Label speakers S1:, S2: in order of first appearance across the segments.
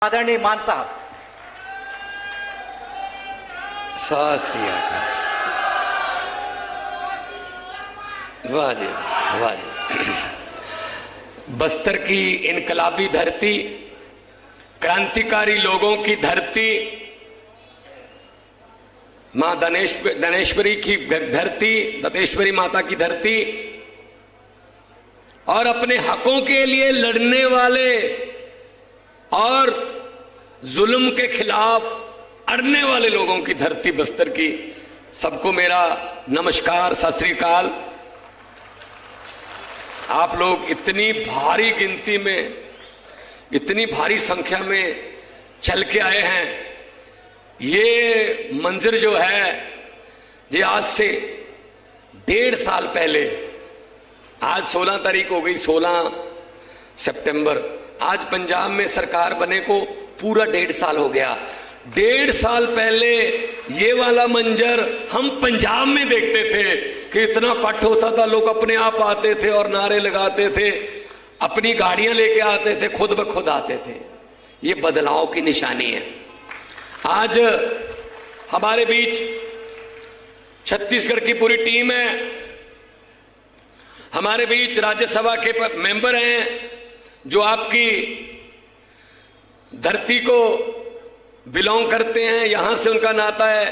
S1: आदरणीय मान साहब।
S2: सत श्री अकाल। वाह जी वाह जी। बस्तर की इनकलाबी धरती, क्रांतिकारी लोगों की धरती, मां दनेश्वरी की धरती, दंतेश्वरी माता की धरती और अपने हकों के लिए लड़ने वाले और जुल्म के खिलाफ अड़ने वाले लोगों की धरती बस्तर की। सबको मेरा नमस्कार, सत श्री अकाल। आप लोग इतनी भारी गिनती में, इतनी भारी संख्या में चल के आए हैं। ये मंजर जो है, ये आज से 1.5 साल पहले, आज 16 तारीख हो गई, 16 सितंबर, आज पंजाब में सरकार बने को पूरा 1.5 साल हो गया। 1.5 साल पहले ये वाला मंजर हम पंजाब में देखते थे कि इतना कट होता था, लोग अपने आप आते थे और नारे लगाते थे, अपनी गाड़ियां लेके आते थे, खुद ब खुद आते थे। ये बदलाव की निशानी है। आज हमारे बीच छत्तीसगढ़ की पूरी टीम है, हमारे बीच राज्यसभा के मेंबर हैं जो आपकी धरती को बिलोंग करते हैं, यहां से उनका नाता है।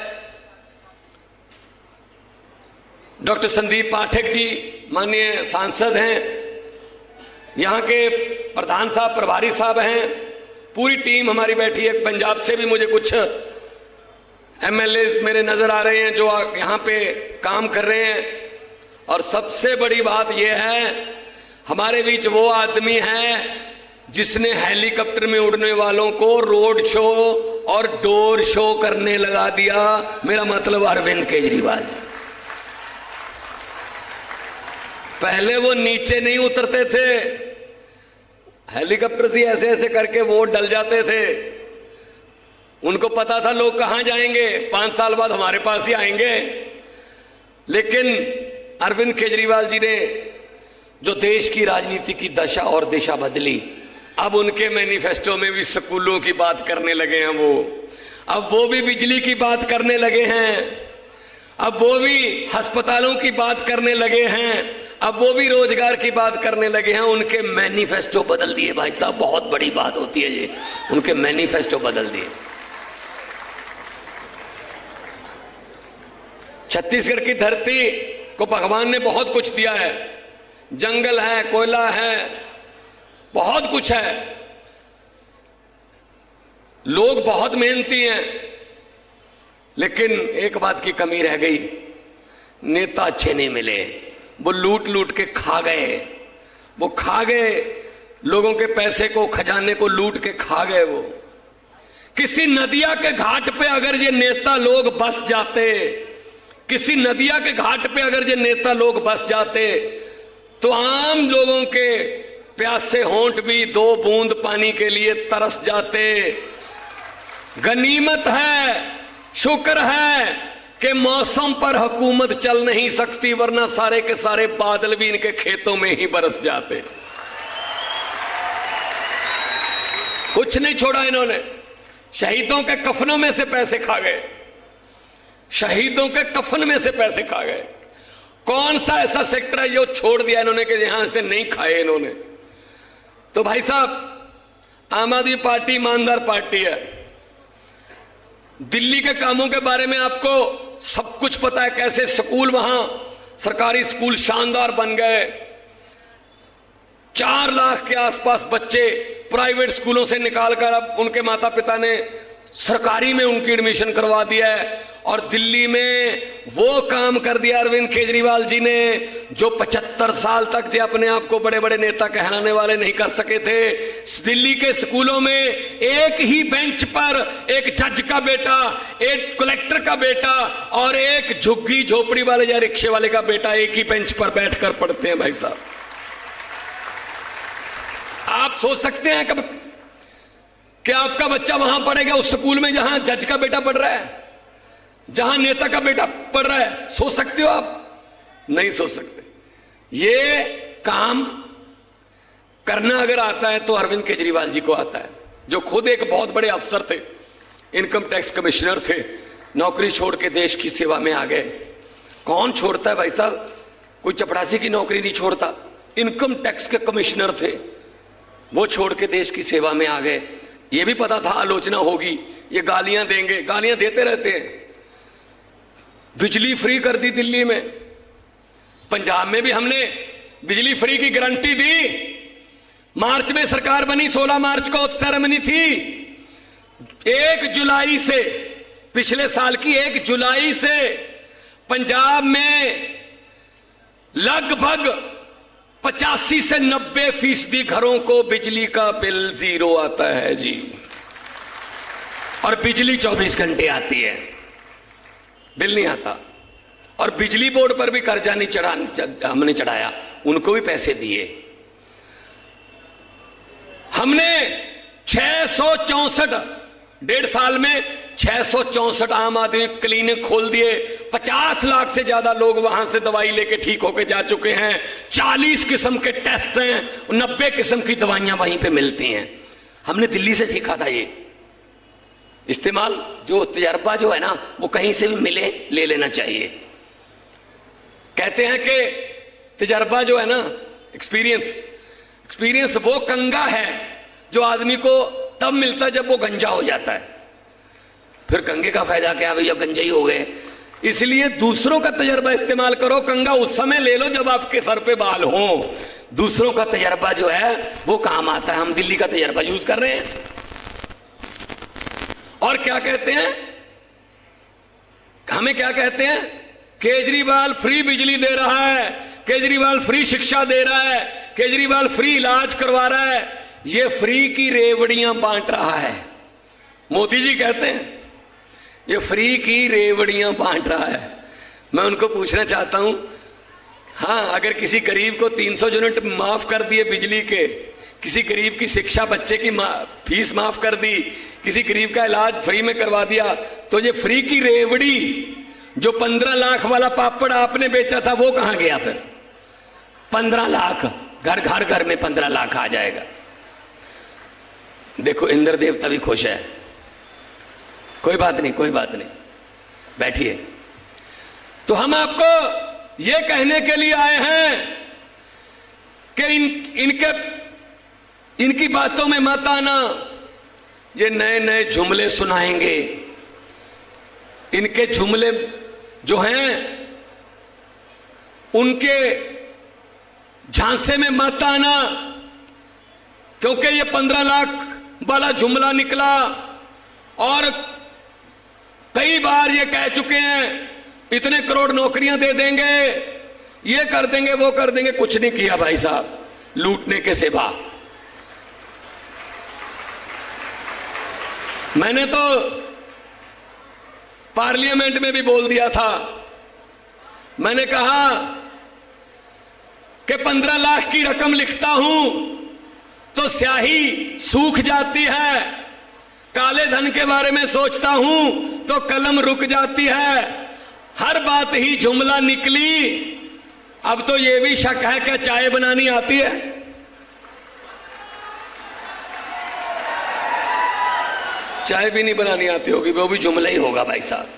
S2: डॉक्टर संदीप पाठक जी माननीय सांसद हैं, यहां के प्रधान साहब, प्रभारी साहब हैं, पूरी टीम हमारी बैठी है। पंजाब से भी मुझे कुछ एमएलए मेरे नजर आ रहे हैं जो यहां पे काम कर रहे हैं। और सबसे बड़ी बात यह है, हमारे बीच वो आदमी है जिसने हेलीकॉप्टर में उड़ने वालों को रोड शो और डोर शो करने लगा दिया। मेरा मतलब अरविंद केजरीवाल। पहले वो नीचे नहीं उतरते थे, हेलीकॉप्टर से ऐसे ऐसे करके वो डल जाते थे। उनको पता था लोग कहां जाएंगे, 5 साल बाद हमारे पास ही आएंगे। लेकिन अरविंद केजरीवाल जी ने जो देश की राजनीति की दशा और दिशा बदली, अब उनके मैनिफेस्टो में भी स्कूलों की बात करने लगे हैं वो, अब वो भी बिजली की बात करने लगे हैं, अब वो भी अस्पतालों की बात करने लगे हैं, अब वो भी रोजगार की बात करने लगे हैं। उनके मैनिफेस्टो बदल दिए भाई साहब, बहुत बड़ी बात होती है ये, उनके मैनिफेस्टो बदल दिए। छत्तीसगढ़ की धरती को भगवान ने बहुत कुछ दिया है, जंगल है, कोयला है, बहुत कुछ है, लोग बहुत मेहनती हैं। लेकिन एक बात की कमी रह गई, नेता अच्छे नहीं मिले। वो लूट लूट के खा गए, वो खा गए लोगों के पैसे को, खजाने को लूट के खा गए। वो किसी नदिया के घाट पे अगर ये नेता लोग बस जाते, किसी नदिया के घाट पे अगर ये नेता लोग बस जाते तो आम लोगों के प्यासे होंठ भी 2 बूंद पानी के लिए तरस जाते। गनीमत है, शुक्र है कि मौसम पर हुकूमत चल नहीं सकती, वरना सारे के सारे बादल भी इनके खेतों में ही बरस जाते। कुछ नहीं छोड़ा इन्होंने। शहीदों के कफनों में से पैसे खा गए, शहीदों के कफन में से पैसे खा गए। कौन सा ऐसा सेक्टर है जो छोड़ दिया इन्होंने कि यहां से नहीं खाए इन्होंने? तो भाई साहब, आम आदमी पार्टी ईमानदार पार्टी है। दिल्ली के कामों के बारे में आपको सब कुछ पता है, कैसे स्कूल वहां सरकारी स्कूल शानदार बन गए। 4 लाख के आसपास बच्चे प्राइवेट स्कूलों से निकालकर अब उनके माता पिता ने सरकारी में उनकी एडमिशन करवा दिया है। और दिल्ली में वो काम कर दिया अरविंद केजरीवाल जी ने जो 75 साल तक जो अपने आप को बड़े बड़े नेता कहलाने वाले नहीं कर सके थे। दिल्ली के स्कूलों में एक ही बेंच पर एक जज का बेटा, एक कलेक्टर का बेटा और एक झुग्गी झोपड़ी वाले या रिक्शे वाले का बेटा एक ही बेंच पर बैठकर पढ़ते हैं। भाई साहब, आप सोच सकते हैं कब कि आपका बच्चा वहां पढ़ेगा उस स्कूल में जहां जज का बेटा पढ़ रहा है, जहां नेता का बेटा पढ़ रहा है? सोच सकते हो आप? नहीं सोच सकते। ये काम करना अगर आता है तो अरविंद केजरीवाल जी को आता है। जो खुद एक बहुत बड़े अफसर थे, इनकम टैक्स कमिश्नर थे, नौकरी छोड़ के देश की सेवा में आ गए। कौन छोड़ता है भाई साहब? कोई चपरासी की नौकरी नहीं छोड़ता। इनकम टैक्स के कमिश्नर थे, वो छोड़ के देश की सेवा में आ गए। ये भी पता था आलोचना होगी, ये गालियां देंगे, गालियां देते रहते हैं। बिजली फ्री कर दी दिल्ली में, पंजाब में भी हमने बिजली फ्री की गारंटी दी। मार्च में सरकार बनी, 16 मार्च को सेरेमनी थी। 1 जुलाई से, पिछले साल की 1 जुलाई से पंजाब में लगभग 85 से 90% घरों को बिजली का बिल 0 आता है जी, और बिजली 24 घंटे आती है, बिल नहीं आता। और बिजली बोर्ड पर भी कर्जा नहीं हमने चढ़ाया, उनको भी पैसे दिए। हमने 664 1.5 साल में 664 आम आदमी क्लिनिक खोल दिए। 50 लाख से ज्यादा लोग वहां से दवाई लेके ठीक होके जा चुके हैं। 40 किस्म के टेस्ट हैं, 90 किस्म की दवाइयां वहीं पे मिलती हैं। हमने दिल्ली से सीखा था ये इस्तेमाल। जो तजर्बा जो है ना, वो कहीं से भी मिले, ले लेना चाहिए। कहते हैं कि तजर्बा जो है ना, एक्सपीरियंस वो कंगा है जो आदमी को तब मिलता है जब वो गंजा हो जाता है। फिर कंगे का फायदा क्या भैया, गंजे ही हो गए। इसलिए दूसरों का तजर्बा इस्तेमाल करो। कंगा उस समय ले लो जब आपके सर पे बाल हो। दूसरों का तजर्बा जो है वो काम आता है। हम दिल्ली का तजर्बा यूज कर रहे हैं। और क्या कहते हैं, हमें क्या कहते हैं? केजरीवाल फ्री बिजली दे रहा है, केजरीवाल फ्री शिक्षा दे रहा है, केजरीवाल फ्री इलाज करवा रहा है। ये फ्री की रेवड़ियां बांट रहा है। मोदी जी कहते हैं ये फ्री की रेवड़ियां बांट रहा है। मैं उनको पूछना चाहता हूं, हाँ, अगर किसी गरीब को 300 यूनिट माफ कर दिए बिजली के, किसी गरीब की शिक्षा, बच्चे की फीस माफ कर दी, किसी गरीब का इलाज फ्री में करवा दिया, तो ये फ्री की रेवड़ी, जो 15 लाख वाला पापड़ आपने बेचा था, वो कहां गया? फिर 15 लाख, घर में 15 लाख आ जाएगा। देखो, इंद्र देवता भी खुश है। कोई बात नहीं, कोई बात नहीं, बैठिए। तो हम आपको ये कहने के लिए आए हैं कि इनकी बातों में मत आना। ये नए नए जुमले सुनाएंगे। इनके जुमले जो हैं उनके झांसे में मत आना, क्योंकि ये 15 लाख वाला जुमला निकला और कई बार ये कह चुके हैं इतने करोड़ नौकरियां दे देंगे, ये कर देंगे, वो कर देंगे। कुछ नहीं किया भाई साहब, लूटने के सिवा। मैंने तो पार्लियामेंट में भी बोल दिया था। मैंने कहा कि 15 लाख की रकम लिखता हूं तो स्याही सूख जाती है, काले धन के बारे में सोचता हूं तो कलम रुक जाती है। हर बात ही जुमला निकली। अब तो यह भी शक है कि चाय बनानी आती है। चाय भी नहीं बनानी आती होगी, वो भी जुमला ही होगा भाई साहब।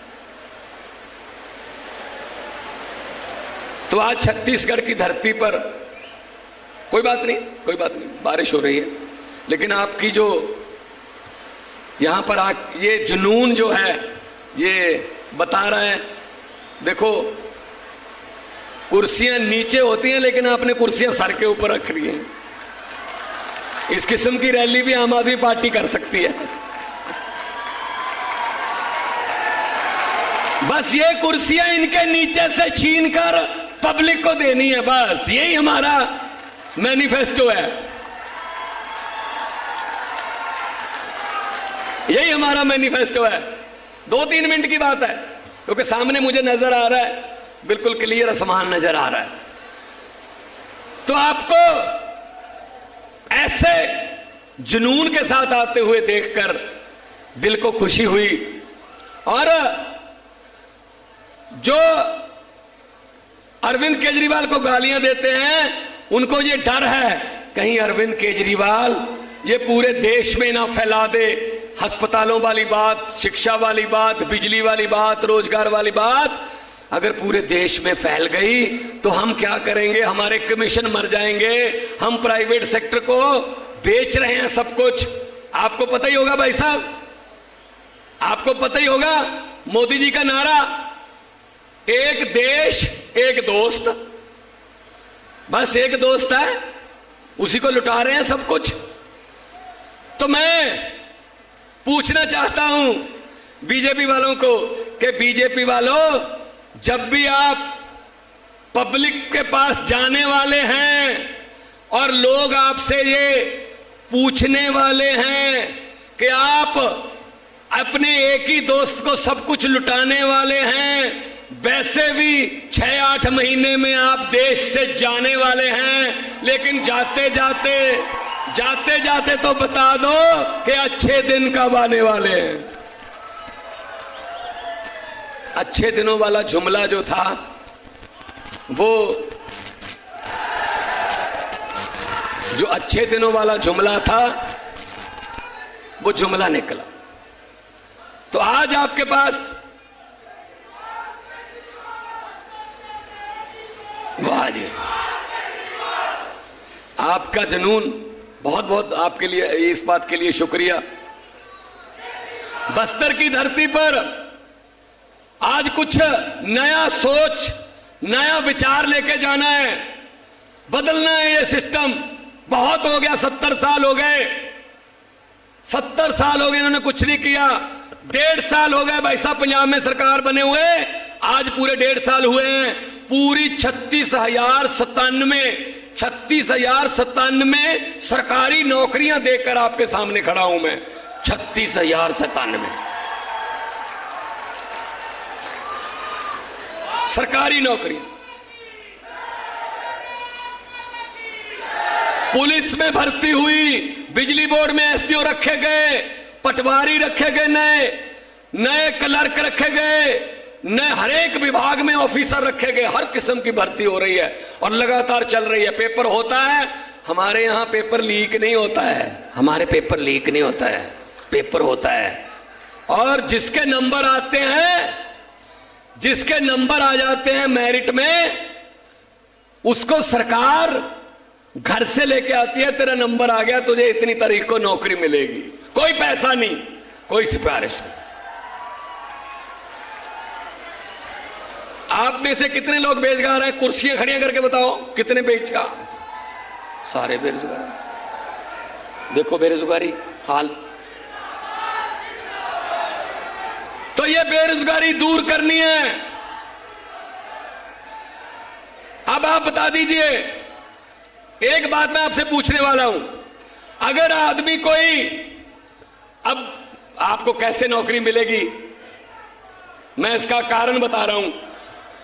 S2: तो आज छत्तीसगढ़ की धरती पर कोई बात नहीं, कोई बात नहीं, बारिश हो रही है, लेकिन आपकी जो यहां पर ये जुनून जो है ये बता रहा है। देखो, कुर्सियां नीचे होती हैं लेकिन आपने कुर्सियां सर के ऊपर रख रही हैं। इस किस्म की रैली भी आम आदमी पार्टी कर सकती है। बस ये कुर्सियां इनके नीचे से छीनकर पब्लिक को देनी है, बस यही हमारा मैनिफेस्टो है, यही हमारा मैनिफेस्टो है। 2-3 मिनट की बात है, क्योंकि सामने मुझे नजर आ रहा है, बिल्कुल क्लियर आसमान नजर आ रहा है। तो आपको ऐसे जुनून के साथ आते हुए देखकर दिल को खुशी हुई। और जो अरविंद केजरीवाल को गालियां देते हैं, उनको ये डर है कहीं अरविंद केजरीवाल ये पूरे देश में ना फैला दे। अस्पतालों वाली बात, शिक्षा वाली बात, बिजली वाली बात, रोजगार वाली बात अगर पूरे देश में फैल गई तो हम क्या करेंगे? हमारे कमीशन मर जाएंगे। हम प्राइवेट सेक्टर को बेच रहे हैं सब कुछ। आपको पता ही होगा भाई साहब, आपको पता ही होगा मोदी जी का नारा, एक देश एक दोस्त। बस एक दोस्त है, उसी को लुटा रहे हैं सब कुछ। तो मैं पूछना चाहता हूं बीजेपी वालों को कि बीजेपी वालों, जब भी आप पब्लिक के पास जाने वाले हैं और लोग आपसे ये पूछने वाले हैं कि आप अपने एक ही दोस्त को सब कुछ लुटाने वाले हैं, वैसे भी 6-8 महीने में आप देश से जाने वाले हैं, लेकिन जाते जाते तो बता दो कि अच्छे दिन कब आने वाले हैं। अच्छे दिनों वाला जुमला जो था वो जो अच्छे दिनों वाला जुमला था वो जुमला निकला। तो आज आपके पास वाह जी, आपका जुनून, बहुत बहुत आपके लिए, इस बात के लिए शुक्रिया। बस्तर की धरती पर आज कुछ नया सोच, नया विचार लेके जाना है, बदलना है ये सिस्टम। बहुत हो गया, 70 साल हो गए, 70 साल हो गए इन्होंने कुछ नहीं किया। 1.5 साल हो गए भाई साहब पंजाब में सरकार बने हुए, आज पूरे 1.5 साल हुए हैं। पूरी 36,097 सरकारी नौकरियां देकर आपके सामने खड़ा हूं मैं। 36,097 सरकारी नौकरियां। पुलिस में भर्ती हुई, बिजली बोर्ड में एसडीओ रखे गए, पटवारी रखे गए, नए क्लर्क रखे गए, नए हर एक विभाग में ऑफिसर रखे गए। हर किस्म की भर्ती हो रही है और लगातार चल रही है। पेपर होता है, हमारे यहां पेपर लीक नहीं होता है, हमारे पेपर लीक नहीं होता है, पेपर होता है। और जिसके नंबर आते हैं, जिसके नंबर आ जाते हैं मेरिट में, उसको सरकार घर से लेके आती है, तेरा नंबर आ गया, तुझे इतनी तारीख को नौकरी मिलेगी। कोई पैसा नहीं, कोई सिफारिश नहीं। आप में से कितने लोग बेरोजगार हैं? कुर्सियां खड़ियां करके बताओ कितने बेरोजगार? सारे बेरोजगार। देखो बेरोजगारी हाल। तो ये बेरोजगारी दूर करनी है। अब आप बता दीजिए, एक बात मैं आपसे पूछने वाला हूं, अगर आदमी कोई, अब आपको कैसे नौकरी मिलेगी मैं इसका कारण बता रहा हूं।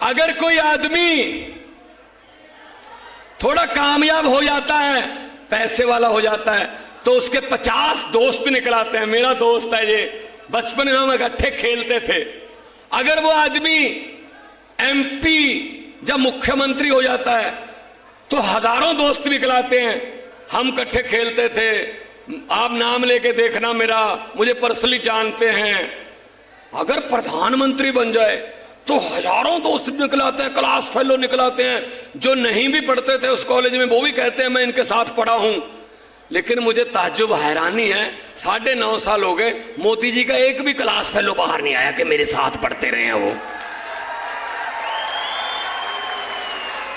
S2: अगर कोई आदमी थोड़ा कामयाब हो जाता है, पैसे वाला हो जाता है, तो उसके 50 दोस्त निकल आते हैं। मेरा दोस्त है ये, बचपन में हम इकट्ठे खेलते थे। अगर वो आदमी एमपी जब मुख्यमंत्री हो जाता है तो हजारों दोस्त निकल आते हैं। हम इकट्ठे खेलते थे, आप नाम लेके देखना मेरा, मुझे पर्सनली जानते हैं। अगर प्रधानमंत्री बन जाए तो हजारों दोस्त निकल आते हैं, क्लास फेलो निकल आते हैं। जो नहीं भी पढ़ते थे उस कॉलेज में वो भी कहते हैं मैं इनके साथ पढ़ा हूं। लेकिन मुझे ताज्जुब, हैरानी है, 9.5 साल हो गए, मोदी जी का एक भी क्लास फेलो बाहर नहीं आया कि मेरे साथ पढ़ते रहे हैं वो।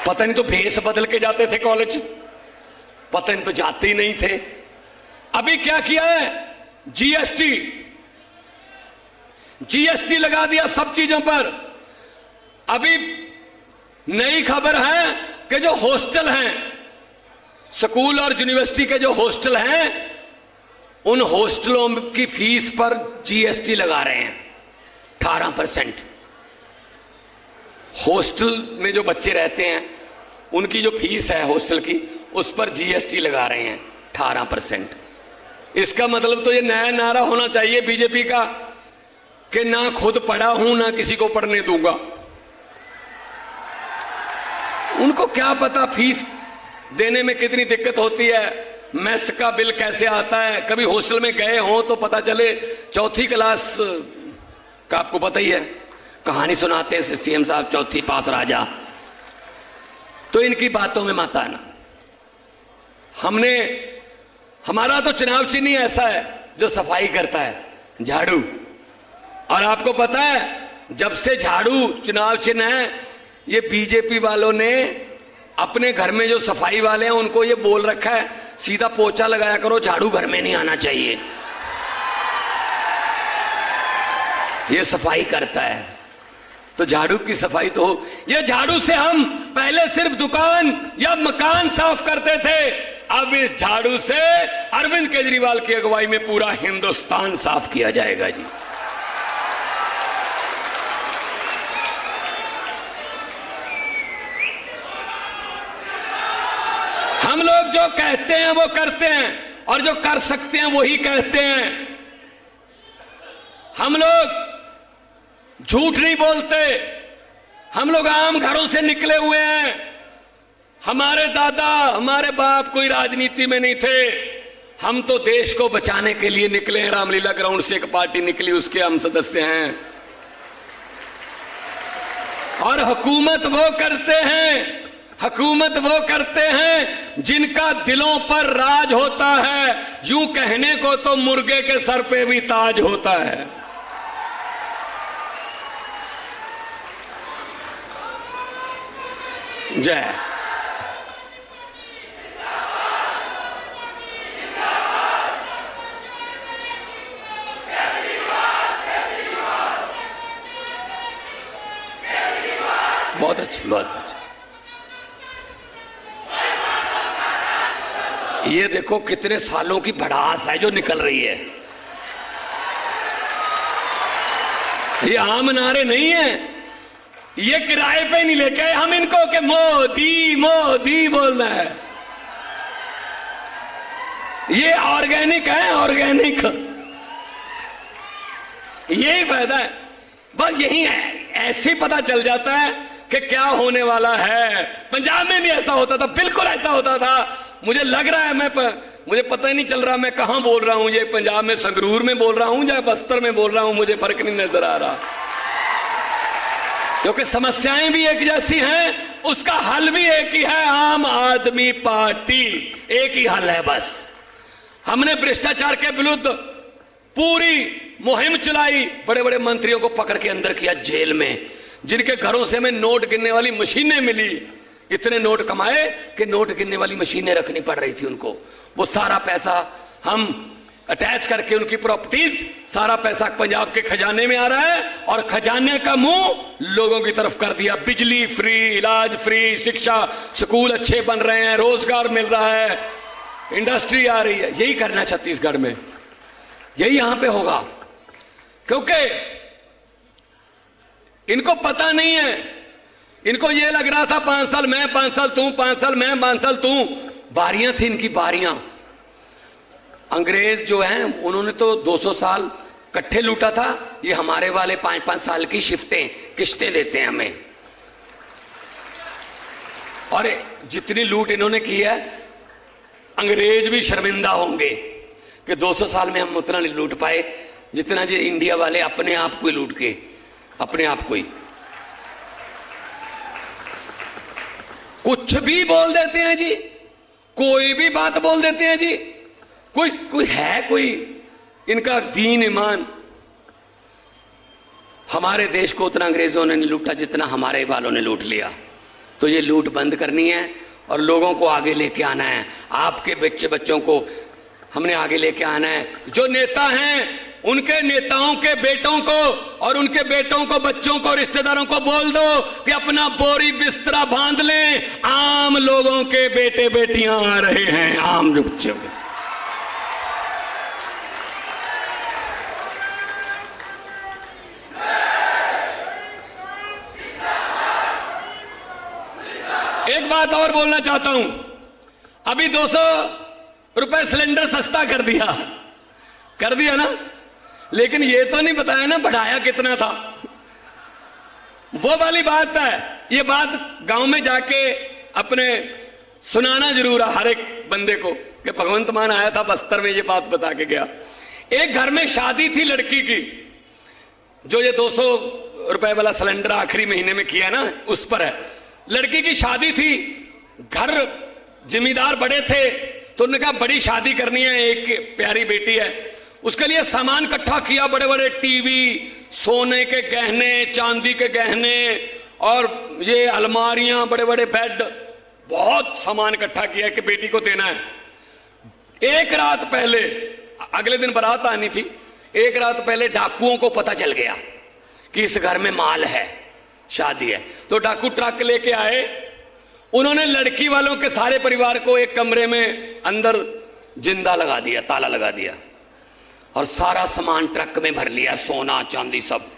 S2: पता नहीं तो भेष बदल के जाते थे कॉलेज, पता नहीं तो जाते ही नहीं थे। अभी क्या किया है? जीएसटी लगा दिया सब चीजों पर। अभी नई खबर है कि जो हॉस्टल हैं, स्कूल और यूनिवर्सिटी के जो हॉस्टल हैं, उन हॉस्टलों की फीस पर जीएसटी लगा रहे हैं 18%। हॉस्टल में जो बच्चे रहते हैं उनकी जो फीस है हॉस्टल की, उस पर जीएसटी लगा रहे हैं 18%। इसका मतलब तो ये नया नारा होना चाहिए बीजेपी का कि ना खुद पढ़ा हूं ना किसी को पढ़ने दूंगा। उनको क्या पता फीस देने में कितनी दिक्कत होती है। मेस का बिल कैसे आता है। कभी हॉस्टल में गए हो तो पता चले, चौथी क्लास का आपको पता ही है, कहानी सुनाते हैं सीएम साहब, चौथी पास राजा। तो इनकी बातों में माता है ना। हमारा तो चुनाव चिन्ह ऐसा है जो सफाई करता है, झाड़ू। और आपको पता है, जब से झाड़ू चुनाव चिन्ह है, ये बीजेपी वालों ने अपने घर में जो सफाई वाले हैं उनको ये बोल रखा है, सीधा पोछा लगाया करो, झाड़ू घर में नहीं आना चाहिए। ये सफाई करता है, तो झाड़ू की सफाई तो हो। ये झाड़ू से हम पहले सिर्फ दुकान या मकान साफ करते थे, अब इस झाड़ू से अरविंद केजरीवाल की अगुवाई में पूरा हिंदुस्तान साफ किया जाएगा जी। हम लोग जो कहते हैं वो करते हैं, और जो कर सकते हैं वही कहते हैं। हम लोग झूठ नहीं बोलते, हम लोग आम घरों से निकले हुए हैं। हमारे दादा हमारे बाप कोई राजनीति में नहीं थे, हम तो देश को बचाने के लिए निकले हैं। रामलीला ग्राउंड से एक पार्टी निकली, उसके हम सदस्य हैं। और हुकूमत वो करते हैं जिनका दिलों पर राज होता है। यूं कहने को तो मुर्गे के सर पे भी ताज होता है। जय। बहुत अच्छी, बहुत अच्छी। ये देखो कितने सालों की भड़ास है जो निकल रही है। ये आम नारे नहीं है, ये किराए पे नहीं लेके आए हम इनको कि मोदी मोदी बोलना है। ये ऑर्गेनिक है, ऑर्गेनिक। यही फायदा है, बस यही है। ऐसे पता चल जाता है कि क्या होने वाला है। पंजाब में भी ऐसा होता था, बिल्कुल ऐसा होता था। मुझे लग रहा है मुझे पता ही नहीं चल रहा मैं कहां बोल रहा हूं। ये पंजाब में संगरूर में बोल रहा हूं या बस्तर में बोल रहा हूं, मुझे फर्क नहीं नजर आ रहा, क्योंकि समस्याएं भी एक जैसी हैं, उसका हल भी एक ही है। आम आदमी पार्टी एक ही हल है बस। हमने भ्रष्टाचार के विरुद्ध पूरी मुहिम चलाई, बड़े बड़े मंत्रियों को पकड़ के अंदर किया जेल में, जिनके घरों से हमें नोट गिनने वाली मशीनें मिली। इतने नोट कमाए कि नोट गिनने वाली मशीनें रखनी पड़ रही थी उनको। वो सारा पैसा हम अटैच करके उनकी प्रॉपर्टीज, सारा पैसा पंजाब के खजाने में आ रहा है, और खजाने का मुंह लोगों की तरफ कर दिया। बिजली फ्री, इलाज फ्री, शिक्षा, स्कूल अच्छे बन रहे हैं, रोजगार मिल रहा है, इंडस्ट्री आ रही है। यही करना छत्तीसगढ़ में, यही यहां पे होगा। क्योंकि इनको पता नहीं है, इनको ये लग रहा था 5 साल मैं, 5 साल तू, 5 साल मैं, 5 साल तू। बारियां थी इनकी, बारियां। अंग्रेज जो हैं उन्होंने तो 200 साल इकट्ठे लूटा था, ये हमारे वाले 5-5 साल की किश्तें देते हैं हमें। और जितनी लूट इन्होंने की है, अंग्रेज भी शर्मिंदा होंगे कि 200 साल में हम उतना नहीं लूट पाए जितना जो इंडिया वाले अपने आप को ही लूट के, अपने आप को ही कुछ भी बोल देते हैं जी, कोई भी बात बोल देते हैं जी। कोई है कोई इनका दीन ईमान। हमारे देश को उतना अंग्रेजों ने नहीं लूटा जितना हमारे वालों ने लूट लिया। तो ये लूट बंद करनी है और लोगों को आगे लेके आना है। आपके बच्चों को हमने आगे लेके आना है। जो नेता हैं उनके नेताओं के बेटों को और उनके बेटों को, बच्चों को, रिश्तेदारों को बोल दो कि अपना बोरी बिस्तरा बांध लें, आम लोगों के बेटे बेटियां आ रहे हैं, आम बच्चों के। एक बात और बोलना चाहता हूं, अभी 200 रुपए सिलेंडर सस्ता कर दिया ना, लेकिन ये तो नहीं बताया ना बढ़ाया कितना था। वो वाली बात है। ये बात गांव में जाके अपने सुनाना जरूर है, हर एक बंदे को कि भगवंत मान आया था बस्तर में, ये बात बता के गया। एक घर में शादी थी लड़की की, जो ये 200 रुपए वाला सिलेंडर आखिरी महीने में किया ना, उस पर है। लड़की की शादी थी, घर जिम्मेदार बड़े थे, तो उन्होंने कहा बड़ी शादी करनी है, एक प्यारी बेटी है, उसके लिए सामान इकट्ठा किया, बड़े बड़े टीवी, सोने के गहने, चांदी के गहने, और ये अलमारियां, बड़े बड़े बेड, बहुत सामान इकट्ठा किया कि बेटी को देना है। एक रात पहले, अगले दिन बारात आनी थी, एक रात पहले डाकुओं को पता चल गया कि इस घर में माल है, शादी है। तो डाकू ट्रक लेके आए, उन्होंने लड़की वालों के सारे परिवार को एक कमरे में अंदर जिंदा लगा दिया, ताला लगा दिया, और सारा सामान ट्रक में भर लिया, सोना चांदी सब।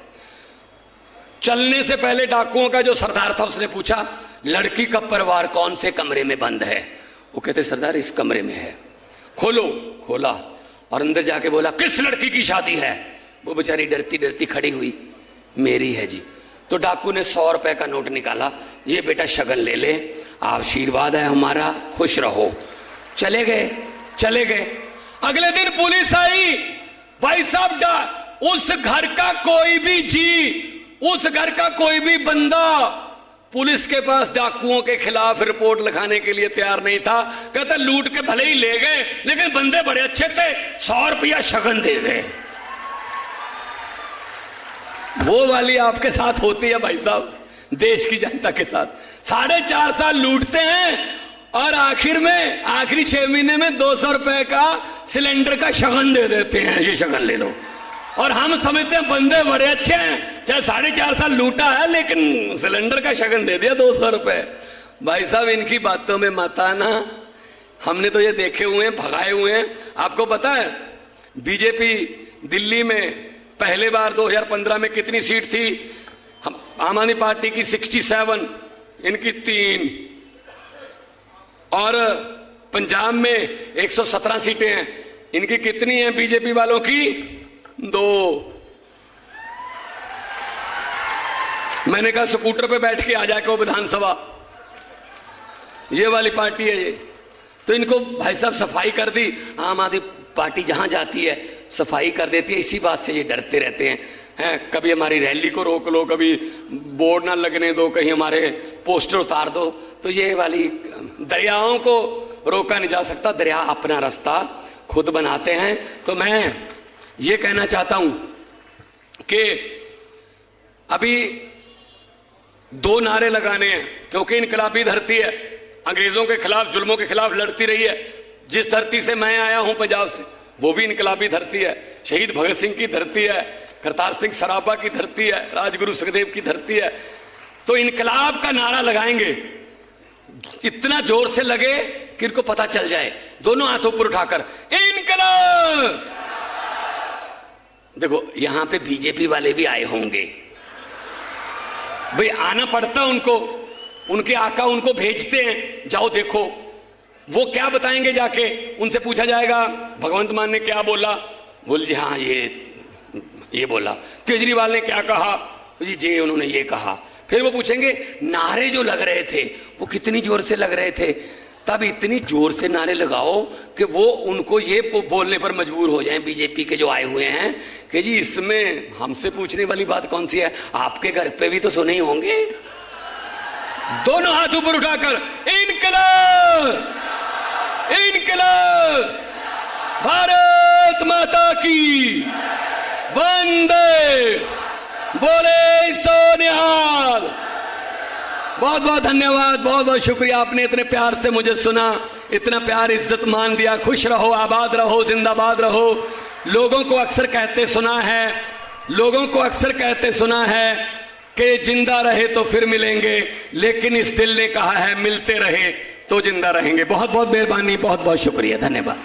S2: चलने से पहले डाकुओं का जो सरदार था उसने पूछा, लड़की का परिवार कौन से कमरे में बंद है? वो कहते सरदार इस कमरे में है। खोलो, खोला और अंदर जाके बोला किस लड़की की शादी है? वो बेचारी डरती डरती खड़ी हुई, मेरी है जी। तो डाकू ने 100 रुपए का नोट निकाला, ये बेटा शगन ले ले, आशीर्वाद है हमारा, खुश रहो। चले गए, चले गए। अगले दिन पुलिस आई, भाई साहब उस घर का कोई भी जी, उस घर का कोई भी बंदा पुलिस के पास डाकुओं के खिलाफ रिपोर्ट लिखाने के लिए तैयार नहीं था। कहता लूट के भले ही ले गए, लेकिन बंदे बड़े अच्छे थे, 100 रुपया शगन दे गए। वो वाली आपके साथ होती है भाई साहब, देश की जनता के साथ। 4.5 साल लूटते हैं और आखिर में, आखिरी 6 महीने में 200 रुपए का सिलेंडर का शगन दे देते हैं, ये शगन ले लो। और हम समझते हैं बंदे बड़े अच्छे हैं, चाहे 4.5 साल लूटा है, लेकिन सिलेंडर का शगन दे दिया 200 रुपए। भाई साहब इनकी बातों में मत आना, हमने तो ये देखे हुए हैं, भगाए हुए हैं। आपको पता है बीजेपी दिल्ली में पहले बार 2015 में कितनी सीट थी? आम आदमी पार्टी की 67, इनकी 3, और पंजाब में 117 सीटें हैं, इनकी कितनी हैं बीजेपी वालों की? 2। मैंने कहा स्कूटर पे बैठ के आ जाए को विधानसभा, ये वाली पार्टी है ये। तो इनको भाई साहब सफाई कर दी, आम आदमी पार्टी जहां जाती है सफाई कर देती है, इसी बात से ये डरते रहते हैं। कभी हमारी रैली को रोक लो, कभी बोर्ड ना लगने दो, कहीं हमारे पोस्टर उतार दो। तो ये वाली दरियाओं को रोका नहीं जा सकता, दरिया अपना रास्ता खुद बनाते हैं। तो मैं ये कहना चाहता हूं कि अभी 2 नारे लगाने हैं, क्योंकि इनकलाबी धरती है, अंग्रेजों के खिलाफ, जुल्मों के खिलाफ लड़ती रही है। जिस धरती से मैं आया हूं पंजाब से, वो भी इनकलाबी धरती है, शहीद भगत सिंह की धरती है, करतार सिंह सराभा की धरती है, राजगुरु सुखदेव की धरती है। तो इनकलाब का नारा लगाएंगे, इतना जोर से लगे कि इनको पता चल जाए, दोनों हाथ ऊपर उठाकर इनकलाब। देखो यहां पे बीजेपी वाले भी आए होंगे, भाई आना पड़ता उनको, उनके आका उनको भेजते हैं, जाओ देखो। वो क्या बताएंगे जाके? उनसे पूछा जाएगा भगवंत मान ने क्या बोला? बोल जी हाँ ये बोला। केजरीवाल ने क्या कहा? जी उन्होंने ये कहा। फिर वो पूछेंगे नारे जो लग रहे थे वो कितनी जोर से लग रहे थे? तब इतनी जोर से नारे लगाओ कि वो उनको ये बोलने पर मजबूर हो जाएं, बीजेपी के जो आए हुए हैं, कि जी इसमें हमसे पूछने वाली बात कौन सी है, आपके घर पे भी तो सुने ही होंगे। दोनों हाथ ऊपर उठाकर इनकलाब, इनकलाब, भारत माता की वंदे, बोले सो निहाल। बहुत बहुत धन्यवाद, बहुत बहुत शुक्रिया, आपने इतने प्यार से मुझे सुना, इतना प्यार इज्जत मान दिया। खुश रहो, आबाद रहो, जिंदाबाद रहो। लोगों को अक्सर कहते सुना है, लोगों को अक्सर कहते सुना है कि जिंदा रहे तो फिर मिलेंगे, लेकिन इस दिल ने कहा है मिलते रहे तो जिंदा रहेंगे। बहुत बहुत मेहरबानी, बहुत बहुत शुक्रिया, धन्यवाद।